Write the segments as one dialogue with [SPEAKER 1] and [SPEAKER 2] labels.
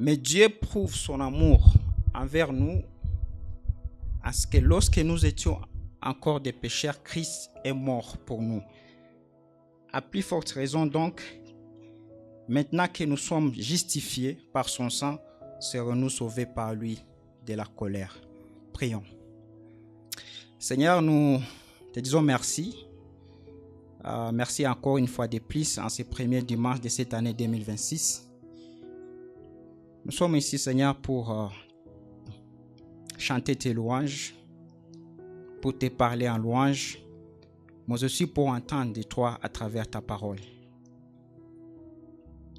[SPEAKER 1] Mais Dieu prouve son amour envers nous à ce que lorsque nous étions encore des pécheurs, Christ est mort pour nous. À plus forte raison donc, maintenant que nous sommes justifiés par son sang, serons-nous sauvés par lui de la colère. Prions. Seigneur, nous te disons merci. Merci encore une fois de plus en ce premier dimanche de cette année 2026. Nous sommes ici, Seigneur, pour chanter tes louanges, pour te parler en louange, mais aussi pour entendre de toi à travers ta parole.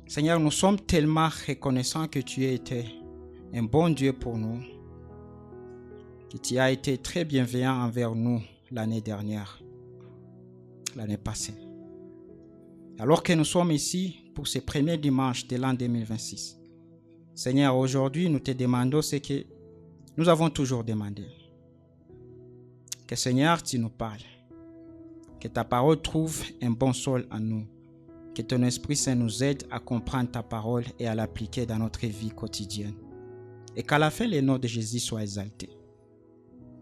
[SPEAKER 1] Seigneur, nous sommes tellement reconnaissants que tu as été un bon Dieu pour nous, que tu as été très bienveillant envers nous l'année dernière, l'année passée. Alors que nous sommes ici pour ce premier dimanche de l'an 2026, Seigneur, aujourd'hui, nous te demandons ce que nous avons toujours demandé. Que Seigneur, tu nous parles. Que ta parole trouve un bon sol en nous. Que ton Esprit Saint nous aide à comprendre ta parole et à l'appliquer dans notre vie quotidienne. Et qu'à la fin, le nom de Jésus soit exalté.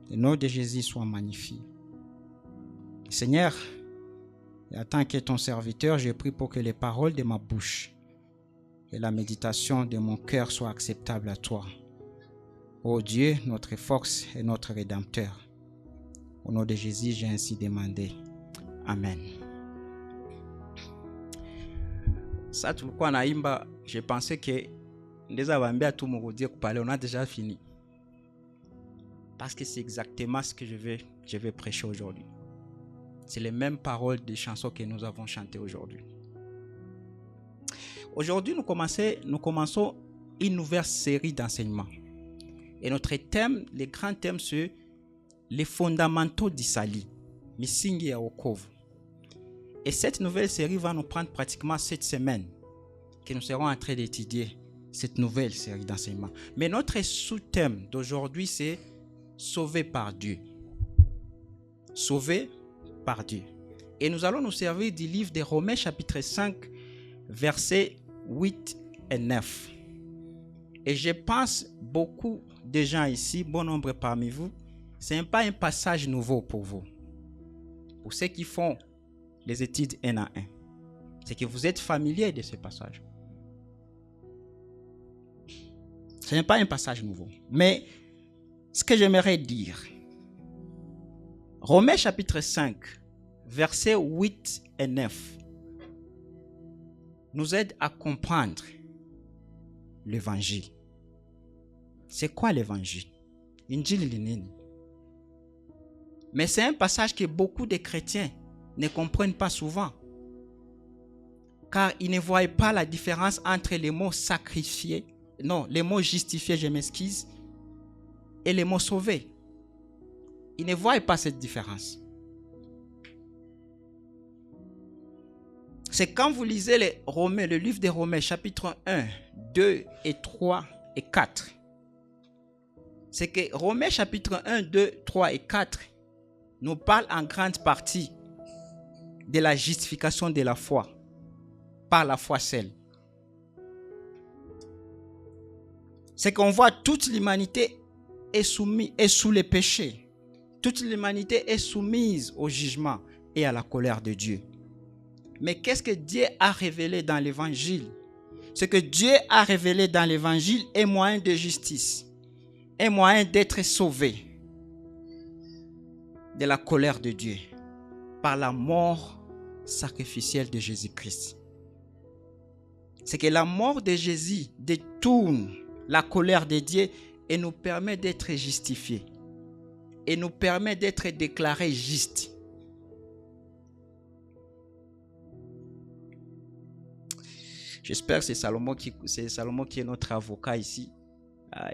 [SPEAKER 1] Le nom de Jésus soit magnifié. Seigneur, et en tant que ton serviteur, je prie pour que les paroles de ma bouche et la méditation de mon cœur soient acceptables à toi. Ô Dieu, notre force et notre Rédempteur. Au nom de Jésus, j'ai ainsi demandé. Amen. Ça, tulikuwa naimba, je pensais que ndeza waambia tu murudie kuparler, on a déjà fini. Parce que c'est exactement ce que je vais prêcher aujourd'hui. C'est les mêmes paroles des chansons que nous avons chantées aujourd'hui. Aujourd'hui, nous commençons une nouvelle série d'enseignements. Et notre thème, le grand thème, c'est les fondamentaux du salut. Misingi ya wokovu. Et cette nouvelle série va nous prendre pratiquement cette semaine que nous serons en train d'étudier cette nouvelle série d'enseignements. Mais notre sous-thème d'aujourd'hui, c'est sauvé par Dieu. Sauvé par Dieu. Et nous allons nous servir du livre de Romains chapitre 5, versets 8 et 9. Et je pense beaucoup de gens ici, bon nombre parmi vous, ce n'est pas un passage nouveau pour vous. Pour ceux qui font les études un à un, c'est que vous êtes familiers de ce passage. Ce n'est pas un passage nouveau. Mais ce que j'aimerais dire, Romains chapitre 5, versets 8 et 9, nous aide à comprendre l'évangile. C'est quoi l'évangile? Injili ni nini? Mais c'est un passage que beaucoup de chrétiens ne comprennent pas souvent. Car ils ne voient pas la différence entre les mots sacrifiés, non, les mots justifiés, je m'excuse, et les mots sauvés. Ils ne voient pas cette différence. C'est quand vous lisez le livre des Romains, chapitre 1, 2 et 3 et 4. C'est que Romains, chapitre 1, 2, 3 et 4 nous parle en grande partie de la justification de la foi, par la foi seule. C'est qu'on voit toute l'humanité est sous les péchés. Toute l'humanité est soumise au jugement et à la colère de Dieu. Mais qu'est-ce que Dieu a révélé dans l'évangile? Ce que Dieu a révélé dans l'évangile est moyen de justice, est moyen d'être sauvé de la colère de Dieu par la mort sacrificielle de Jésus-Christ. C'est que la mort de Jésus détourne la colère de Dieu et nous permet d'être justifiés et nous permet d'être déclarés justes. J'espère que c'est Salomon qui est notre avocat ici.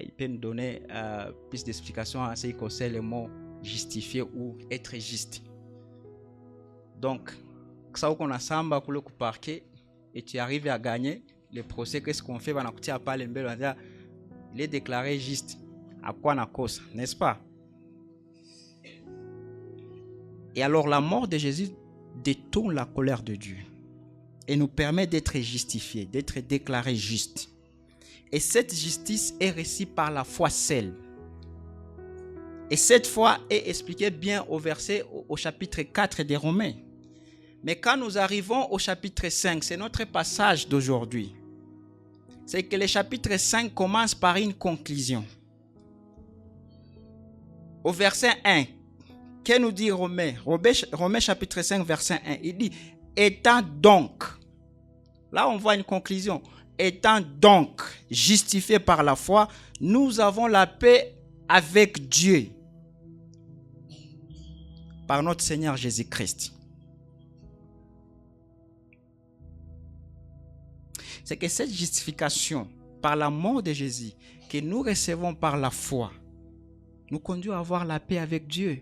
[SPEAKER 1] Il peut nous donner plus d'explications en ce qui concerne les mots justifier ou être juste. Donc, ça qu'on a samba pour le parquet et tu arrives à gagner le procès, qu'est-ce qu'on fait? Il est déclaré juste. À quoi na cause, n'est-ce pas? Et alors la mort de Jésus détourne la colère de Dieu et nous permet d'être justifiés, d'être déclarés justes. Et cette justice est reçue par la foi seule. Et cette foi est expliquée bien au chapitre 4 des Romains. Mais quand nous arrivons au chapitre 5, c'est notre passage d'aujourd'hui. C'est que le chapitre 5 commence par une conclusion. Au verset 1, que nous dit Romains chapitre 5, verset 1, il dit « Étant donc », là on voit une conclusion, « Étant donc justifiés par la foi, nous avons la paix avec Dieu par notre Seigneur Jésus-Christ. » C'est que cette justification par la mort de Jésus que nous recevons par la foi nous conduit à avoir la paix avec Dieu.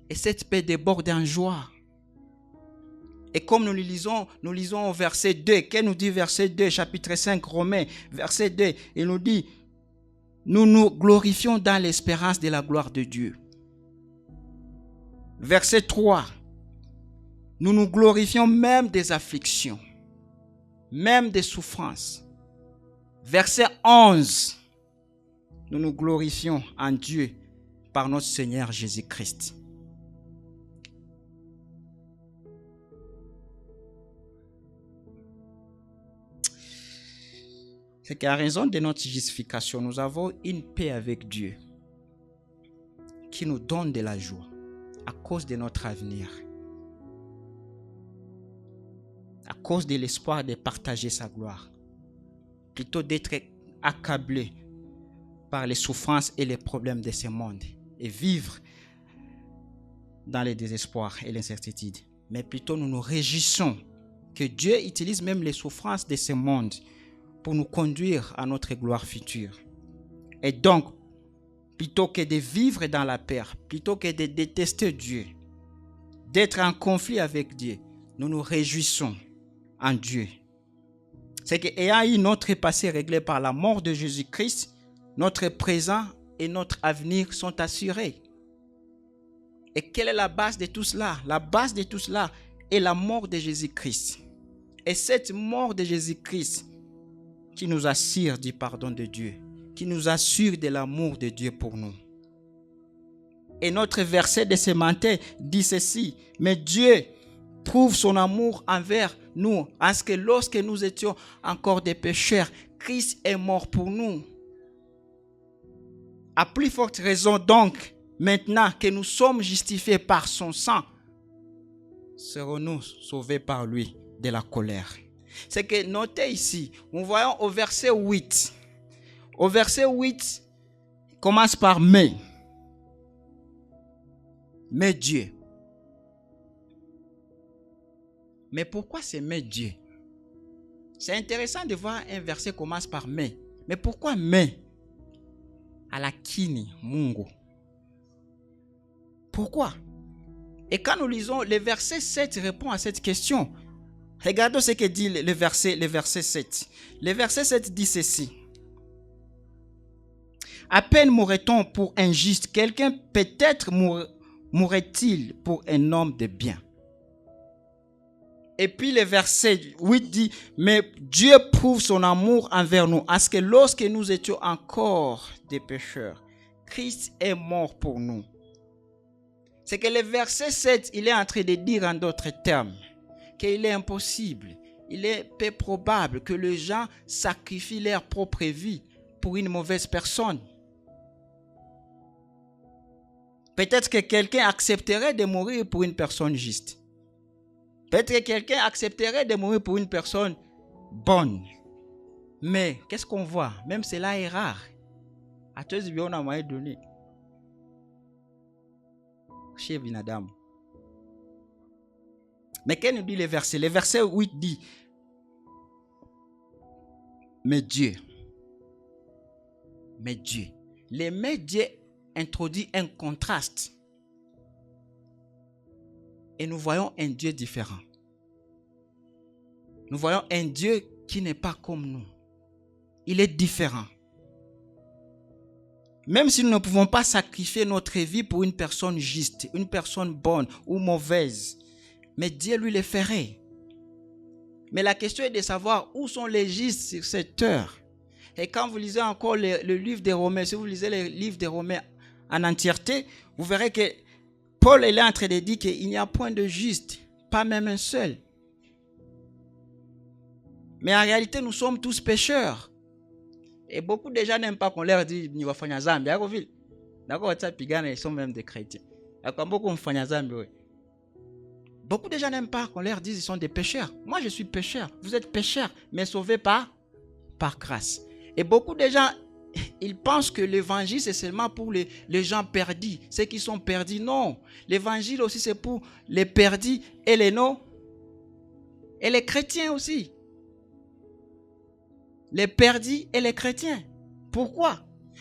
[SPEAKER 1] Et cette paix déborde en joie. Et comme nous lisons au verset 2, qu'est-ce nous dit verset 2, chapitre 5, Romains, verset 2, il nous dit, nous nous glorifions dans l'espérance de la gloire de Dieu. Verset 3, nous nous glorifions même des afflictions, même des souffrances. Verset 11, nous nous glorifions en Dieu par notre Seigneur Jésus-Christ. C'est qu'à raison de notre justification, nous avons une paix avec Dieu qui nous donne de la joie à cause de notre avenir, à cause de l'espoir de partager sa gloire, plutôt d'être accablé par les souffrances et les problèmes de ce monde et vivre dans le désespoir et l'incertitude. Mais plutôt nous nous réjouissons que Dieu utilise même les souffrances de ce monde pour nous conduire à notre gloire future. Et donc, plutôt que de vivre dans la peur, plutôt que de détester Dieu, d'être en conflit avec Dieu, nous nous réjouissons en Dieu. C'est qu'ayant eu notre passé réglé par la mort de Jésus-Christ, notre présent et notre avenir sont assurés. Et quelle est la base de tout cela? La base de tout cela est la mort de Jésus-Christ. Et cette mort de Jésus-Christ qui nous assure du pardon de Dieu, qui nous assure de l'amour de Dieu pour nous. Et notre verset de ce matin dit ceci, mais Dieu prouve son amour envers nous, en ce que lorsque nous étions encore des pécheurs, Christ est mort pour nous. À plus forte raison donc, maintenant que nous sommes justifiés par son sang, serons-nous sauvés par lui de la colère. C'est que notez ici, nous voyons au verset 8. Au verset 8, il commence par « mais ». Mais Dieu. Mais pourquoi c'est « mais Dieu » ? C'est intéressant de voir un verset qui commence par « mais ». Mais pourquoi « mais » ? Alakini Mungu. Pourquoi? Et quand nous lisons, le verset 7 répond à cette question. Regardons ce que dit le verset 7. Le verset 7 dit ceci. À peine mourrait-on pour un juste, quelqu'un peut-être mourrait-il pour un homme de bien. Et puis le verset 8 dit, mais Dieu prouve son amour envers nous, à ce que lorsque nous étions encore des pécheurs, Christ est mort pour nous. C'est que le verset 7, il est en train de dire en d'autres termes, qu'il est impossible, il est peu probable que les gens sacrifient leur propre vie pour une mauvaise personne. Peut-être que quelqu'un accepterait de mourir pour une personne juste. Peut-être que quelqu'un accepterait de mourir pour une personne bonne. Mais qu'est-ce qu'on voit? Même cela est rare. À tous les on a moyen donné. Chez Binadam. Mais qu'est-ce nous dit le verset? Le verset 8 dit, mais Dieu. Le mais Dieu introduit un contraste. Et nous voyons un Dieu différent. Nous voyons un Dieu qui n'est pas comme nous. Il est différent. Même si nous ne pouvons pas sacrifier notre vie pour une personne juste, une personne bonne ou mauvaise, mais Dieu lui le ferait. Mais la question est de savoir où sont les gistes sur cette heure. Et quand vous lisez encore le livre des Romains, si vous lisez le livre des Romains en entièreté, vous verrez que Paul est en train de dire qu'il n'y a point de juste, pas même un seul. Mais en réalité, nous sommes tous pécheurs. Et beaucoup de gens n'aiment pas qu'on leur dise ni wafanya zambi. D'accord, ils sont même des chrétiens. Beaucoup de gens n'aiment pas qu'on leur dise qu'ils sont des pécheurs. Moi, je suis pécheur. Vous êtes pécheurs, mais sauvés par grâce. Et beaucoup de gens, ils pensent que l'évangile, c'est seulement pour les gens perdus, ceux qui sont perdus. Non. L'évangile aussi, c'est pour les perdus et les non. Et les chrétiens aussi. Les perdus et les chrétiens. Pourquoi?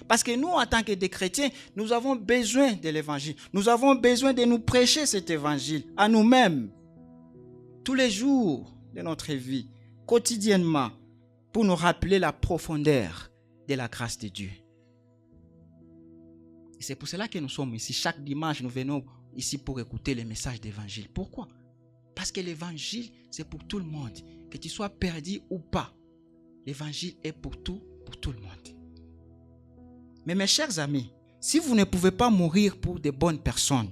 [SPEAKER 1] Parce que nous, en tant que des chrétiens, nous avons besoin de l'évangile. Nous avons besoin de nous prêcher cet évangile à nous-mêmes, tous les jours de notre vie, quotidiennement, pour nous rappeler la profondeur de la grâce de Dieu. Et c'est pour cela que nous sommes ici. Chaque dimanche, nous venons ici pour écouter les messages d'évangile. Pourquoi? Parce que l'évangile, c'est pour tout le monde. Que tu sois perdu ou pas, l'évangile est pour tout le monde. Mais mes chers amis, si vous ne pouvez pas mourir pour de bonnes personnes,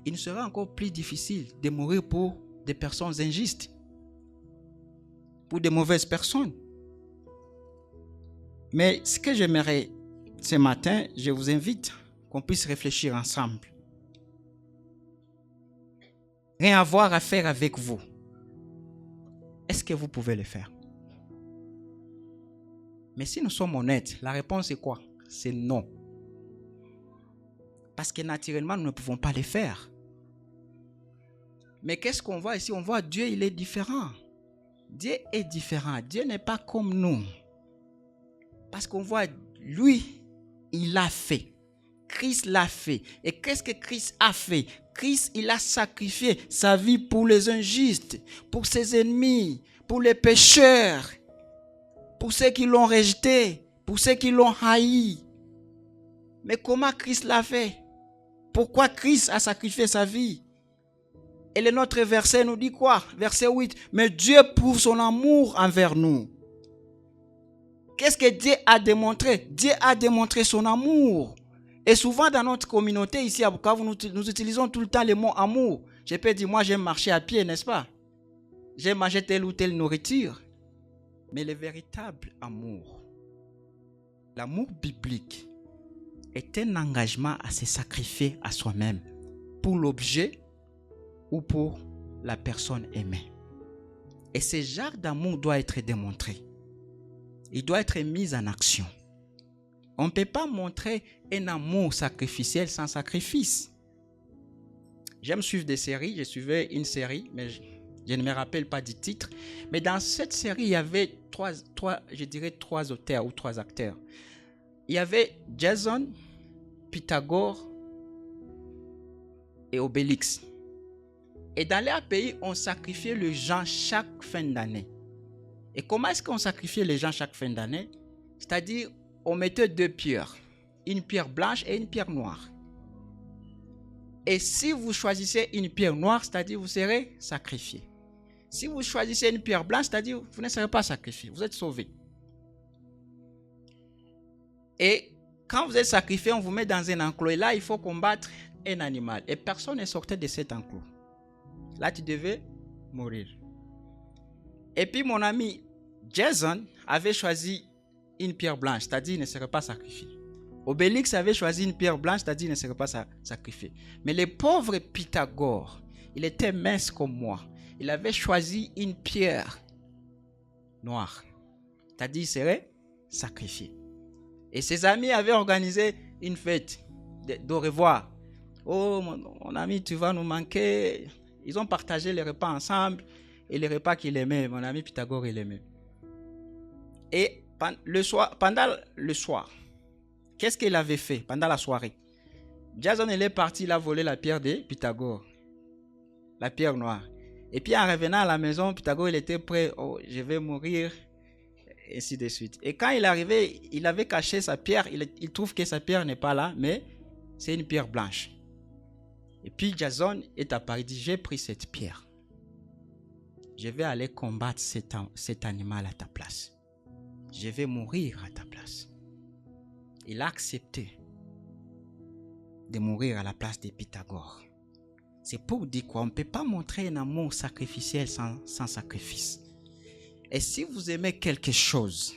[SPEAKER 1] il sera encore plus difficile de mourir pour des personnes injustes, pour de mauvaises personnes. Mais ce que j'aimerais ce matin, je vous invite qu'on puisse réfléchir ensemble. Rien à voir à faire avec vous. Est-ce que vous pouvez le faire? Mais si nous sommes honnêtes, la réponse est quoi? C'est non. Parce que naturellement, nous ne pouvons pas le faire. Mais qu'est-ce qu'on voit ici? On voit Dieu, il est différent. Dieu est différent. Dieu n'est pas comme nous. Parce qu'on voit, lui, il l'a fait. Christ l'a fait. Et qu'est-ce que Christ a fait? Christ, il a sacrifié sa vie pour les injustes, pour ses ennemis, pour les pécheurs, pour ceux qui l'ont rejeté, pour ceux qui l'ont haï. Mais comment Christ l'a fait? Pourquoi Christ a sacrifié sa vie? Et le notre verset nous dit quoi? Verset 8. Mais Dieu prouve son amour envers nous. Qu'est-ce que Dieu a démontré? Dieu a démontré son amour. Et souvent dans notre communauté ici à Bukavu, nous utilisons tout le temps le mot amour. Je peux dire, moi j'aime marcher à pied, n'est-ce pas? J'aime manger telle ou telle nourriture. Mais le véritable amour, l'amour biblique, est un engagement à se sacrifier à soi-même pour l'objet ou pour la personne aimée. Et ce genre d'amour doit être démontré. Il doit être mis en action. On ne peut pas montrer un amour sacrificiel sans sacrifice. J'aime suivre des séries. Je suivais une série, mais je ne me rappelle pas du titre. Mais dans cette série, il y avait trois auteurs ou trois acteurs. Il y avait Jason, Pythagore et Obélix. Et dans leur pays, on sacrifiait les gens chaque fin d'année. Et comment est-ce qu'on sacrifiait les gens chaque fin d'année? C'est-à-dire, on mettait deux pierres, une pierre blanche et une pierre noire. Et si vous choisissez une pierre noire, c'est-à-dire vous serez sacrifié. Si vous choisissez une pierre blanche, c'est-à-dire vous ne serez pas sacrifié, vous êtes sauvé. Et quand vous êtes sacrifié, on vous met dans un enclos. Et là, il faut combattre un animal. Et personne ne sortait de cet enclos. Là, tu devais mourir. Et puis, mon ami Jason avait choisi une pierre blanche, c'est-à-dire il ne serait pas sacrifié. Obélix avait choisi une pierre blanche, c'est-à-dire il ne serait pas sacrifié. Mais le pauvre Pythagore, il était mince comme moi. Il avait choisi une pierre noire, c'est-à-dire il serait sacrifié. Et ses amis avaient organisé une fête de revoir. Oh, mon ami, tu vas nous manquer. Ils ont partagé les repas ensemble. Et les repas qu'il aimait, mon ami Pythagore, il aimait. Et pendant le soir, qu'est-ce qu'il avait fait pendant la soirée? Jason, il est parti, il a volé la pierre de Pythagore. La pierre noire. Et puis en revenant à la maison, Pythagore, il était prêt. Oh, je vais mourir. Et ainsi de suite. Et quand il est arrivé, il avait caché sa pierre. Il trouve que sa pierre n'est pas là, mais c'est une pierre blanche. Et puis Jason est apparu, il dit, j'ai pris cette pierre. je vais aller combattre cet animal à ta place. Je vais mourir à ta place. Il a accepté de mourir à la place de Pythagore. C'est pour dire quoi? On ne peut pas montrer un amour sacrificiel sans sacrifice. Et si vous aimez quelque chose,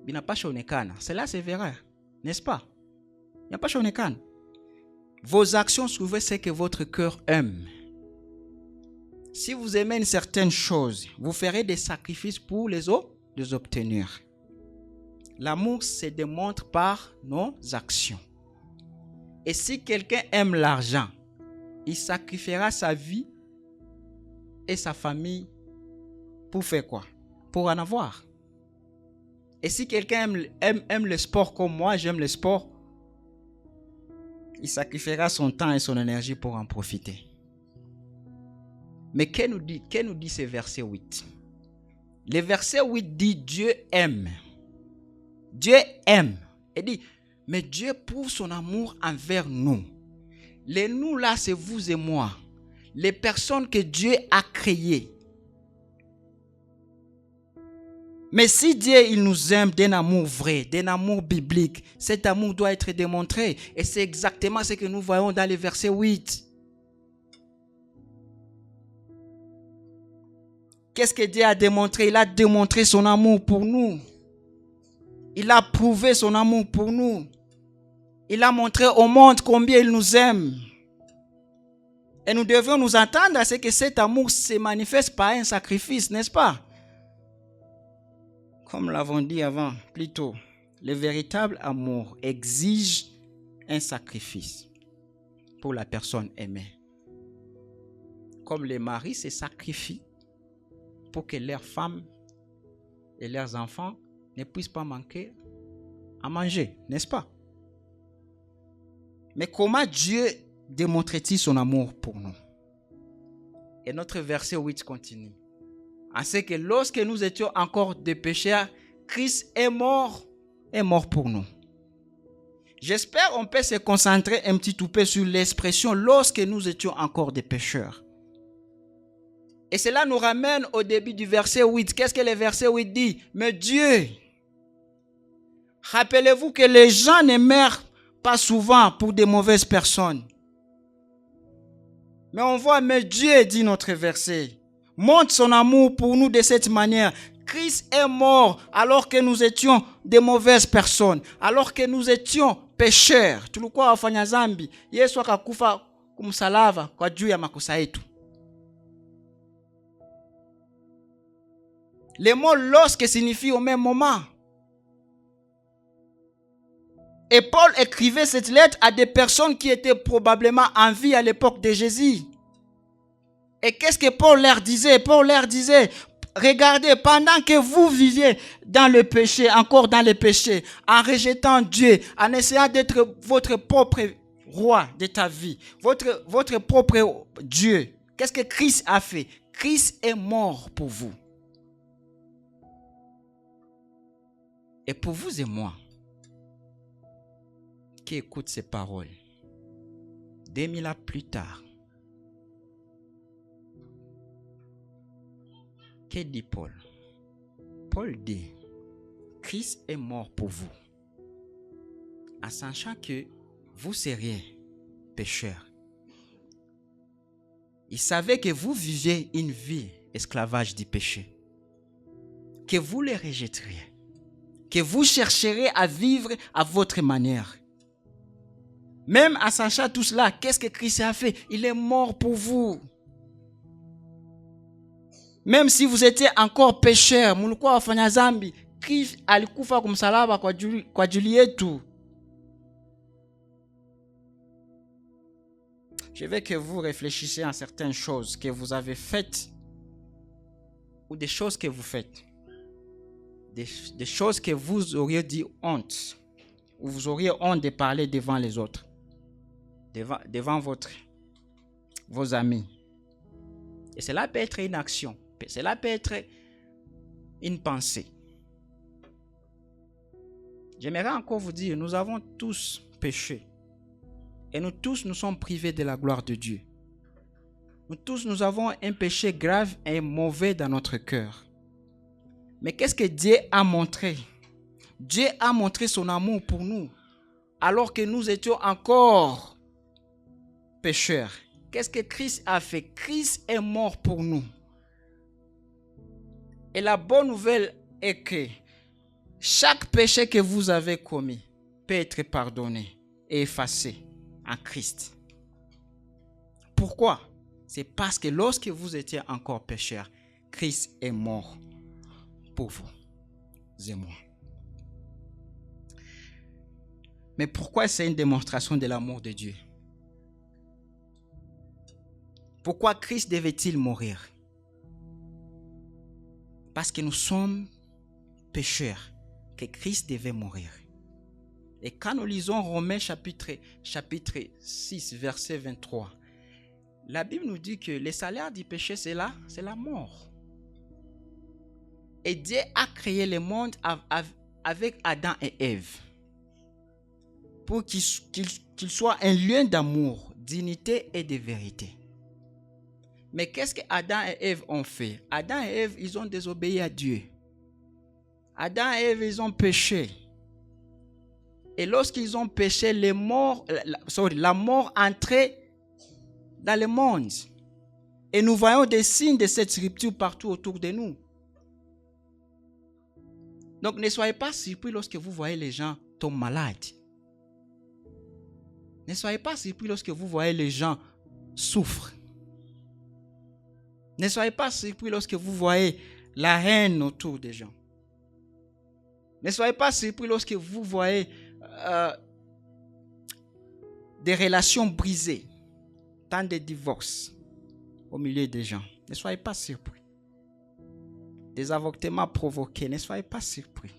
[SPEAKER 1] il n'a pas shonekana. Cela c'est vrai, n'est-ce pas? Il n'y a pas shonekana. Vos actions trouvent ce que votre cœur aime. Si vous aimez une certaine chose, vous ferez des sacrifices pour les obtenir. L'amour se démontre par nos actions. Et si quelqu'un aime l'argent, il sacrifiera sa vie et sa famille pour faire quoi? Pour en avoir. Et si quelqu'un aime le sport comme moi, j'aime le sport, il sacrifiera son temps et son énergie pour en profiter. Mais qu'est nous dit ce verset 8? Le verset 8 dit Dieu aime. Dieu aime. Il dit, mais Dieu prouve son amour envers nous. Les nous là, c'est vous et moi. Les personnes que Dieu a créées. Mais si Dieu il nous aime d'un amour vrai, d'un amour biblique, cet amour doit être démontré. Et c'est exactement ce que nous voyons dans le verset 8. Qu'est-ce que Dieu a démontré? Il a démontré son amour pour nous. Il a prouvé son amour pour nous. Il a montré au monde combien il nous aime. Et nous devons nous attendre à ce que cet amour se manifeste par un sacrifice, n'est-ce pas? Comme l'avons dit avant, plutôt, le véritable amour exige un sacrifice pour la personne aimée. Comme les maris se sacrifient pour que leurs femmes et leurs enfants ne puissent pas manquer à manger, n'est-ce pas? Mais comment Dieu démontre-t-il son amour pour nous? Et notre verset 8 continue. En ce que lorsque nous étions encore des pécheurs, Christ est mort pour nous. J'espère qu'on peut se concentrer un petit peu sur l'expression lorsque nous étions encore des pécheurs. Et cela nous ramène au début du verset 8. Qu'est-ce que le verset 8 dit? Mais Dieu, rappelez-vous que les gens ne meurent pas souvent pour de mauvaises personnes. Mais on voit, mais Dieu, dit notre verset, montre son amour pour nous de cette manière. Christ est mort alors que nous étions de mauvaises personnes, alors que nous étions pécheurs. Tulikuwa wafanya zambi. Yesu akakufa kumsalava kwa juu ya makosa yetu. Le mot lorsque signifie au même moment. Et Paul écrivait cette lettre à des personnes qui étaient probablement en vie à l'époque de Jésus. Et qu'est-ce que Paul leur disait? Paul leur disait, regardez, pendant que vous viviez dans le péché, encore dans le péché, en rejetant Dieu, en essayant d'être votre propre roi de ta vie, votre propre Dieu, qu'est-ce que Christ a fait? Christ est mort pour vous. Et pour vous et moi, qui écoute ces paroles, 2000 ans plus tard, que dit Paul? Paul dit, Christ est mort pour vous, en sachant que vous seriez pécheurs. Il savait que vous viviez une vie esclavage du péché, que vous les rejetteriez, que vous chercherez à vivre à votre manière. Même en sachant tout cela, qu'est-ce que Christ a fait? Il est mort pour vous. Même si vous étiez encore pécheur, mulikuwa wafanya zambi, Christ alikufa kumsalaba kwa ajili yetu. Je veux que vous réfléchissiez à certaines choses que vous avez faites ou des choses que vous faites. Des choses que vous auriez dit honte, ou vous auriez honte de parler devant les autres, devant vos amis. Et cela peut être une action, cela peut être une pensée. J'aimerais encore vous dire, nous avons tous péché. Et nous tous nous sommes privés de la gloire de Dieu. Nous tous, nous avons un péché grave et mauvais dans notre cœur. Mais qu'est-ce que Dieu a montré? Dieu a montré son amour pour nous, alors que nous étions encore pécheurs. Qu'est-ce que Christ a fait? Christ est mort pour nous. Et la bonne nouvelle est que chaque péché que vous avez commis peut être pardonné et effacé en Christ. Pourquoi? C'est parce que lorsque vous étiez encore pécheurs, Christ est mort pour vous et moi. Mais pourquoi c'est une démonstration de l'amour de Dieu? Pourquoi Christ devait-il mourir? Parce que nous sommes pécheurs, que Christ devait mourir. Et quand nous lisons Romains chapitre 6, verset 23, la Bible nous dit que le salaire du péché, c'est la mort. Et Dieu a créé le monde avec Adam et Ève pour qu'il soit un lieu d'amour, d'unité et de vérité. Mais qu'est-ce que Adam et Ève ont fait? Adam et Ève, ils ont désobéi à Dieu. Adam et Ève, ils ont péché. Et lorsqu'ils ont péché, la mort entrait dans le monde. Et nous voyons des signes de cette rupture partout autour de nous. Donc ne soyez pas surpris lorsque vous voyez les gens tomber malades. Ne soyez pas surpris lorsque vous voyez les gens souffrir. Ne soyez pas surpris lorsque vous voyez la haine autour des gens. Ne soyez pas surpris lorsque vous voyez des relations brisées, tant de divorces au milieu des gens. Ne soyez pas surpris. Des avortements provoqués, ne soyez pas surpris.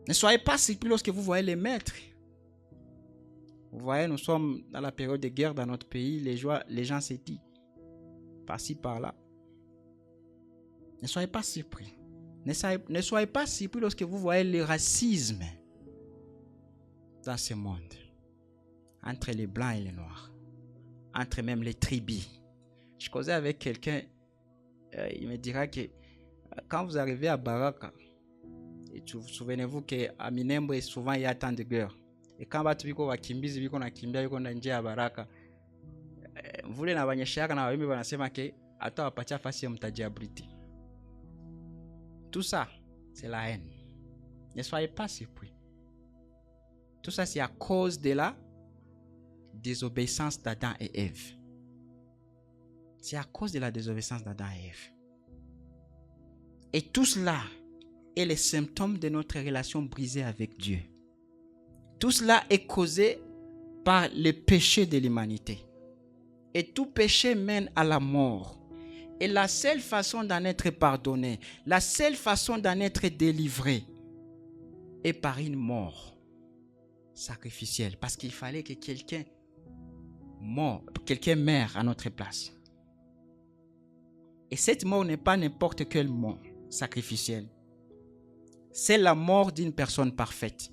[SPEAKER 1] Ne soyez pas surpris lorsque vous voyez les maîtres. Vous voyez, nous sommes dans la période de guerre dans notre pays, les gens se disent par-ci, par-là. Ne soyez pas surpris. Ne soyez pas surpris lorsque vous voyez le racisme dans ce monde, entre les blancs et les noirs, entre même les tribus. Je causais avec quelqu'un, il me dira que quand vous arrivez à Baraka, et souvenez-vous qu'à Minembwe, souvent il y a tant de guerres. Et quand watu biko wakimbizi biko nakimbia biko na njia ya Baraka, vule na banyeshaka na wimbi wanasema ke hata wapatia fasi ya mtajiabriti. Tout ça, c'est la haine. Ne soyez pas surpris. Tout ça, c'est à cause de la désobéissance d'Adam et Ève. C'est à cause de la désobéissance d'Adam et Ève. Et tout cela est le symptôme de notre relation brisée avec Dieu. Tout cela est causé par le péché de l'humanité. Et tout péché mène à la mort. Et la seule façon d'en être pardonné, la seule façon d'en être délivré est par une mort sacrificielle. Parce qu'il fallait que quelqu'un meure à notre place. Et cette mort n'est pas n'importe quelle mort sacrificielle. C'est la mort d'une personne parfaite.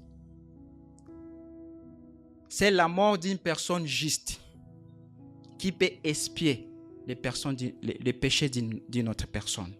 [SPEAKER 1] C'est la mort d'une personne juste qui peut expier les péchés d'une autre personne.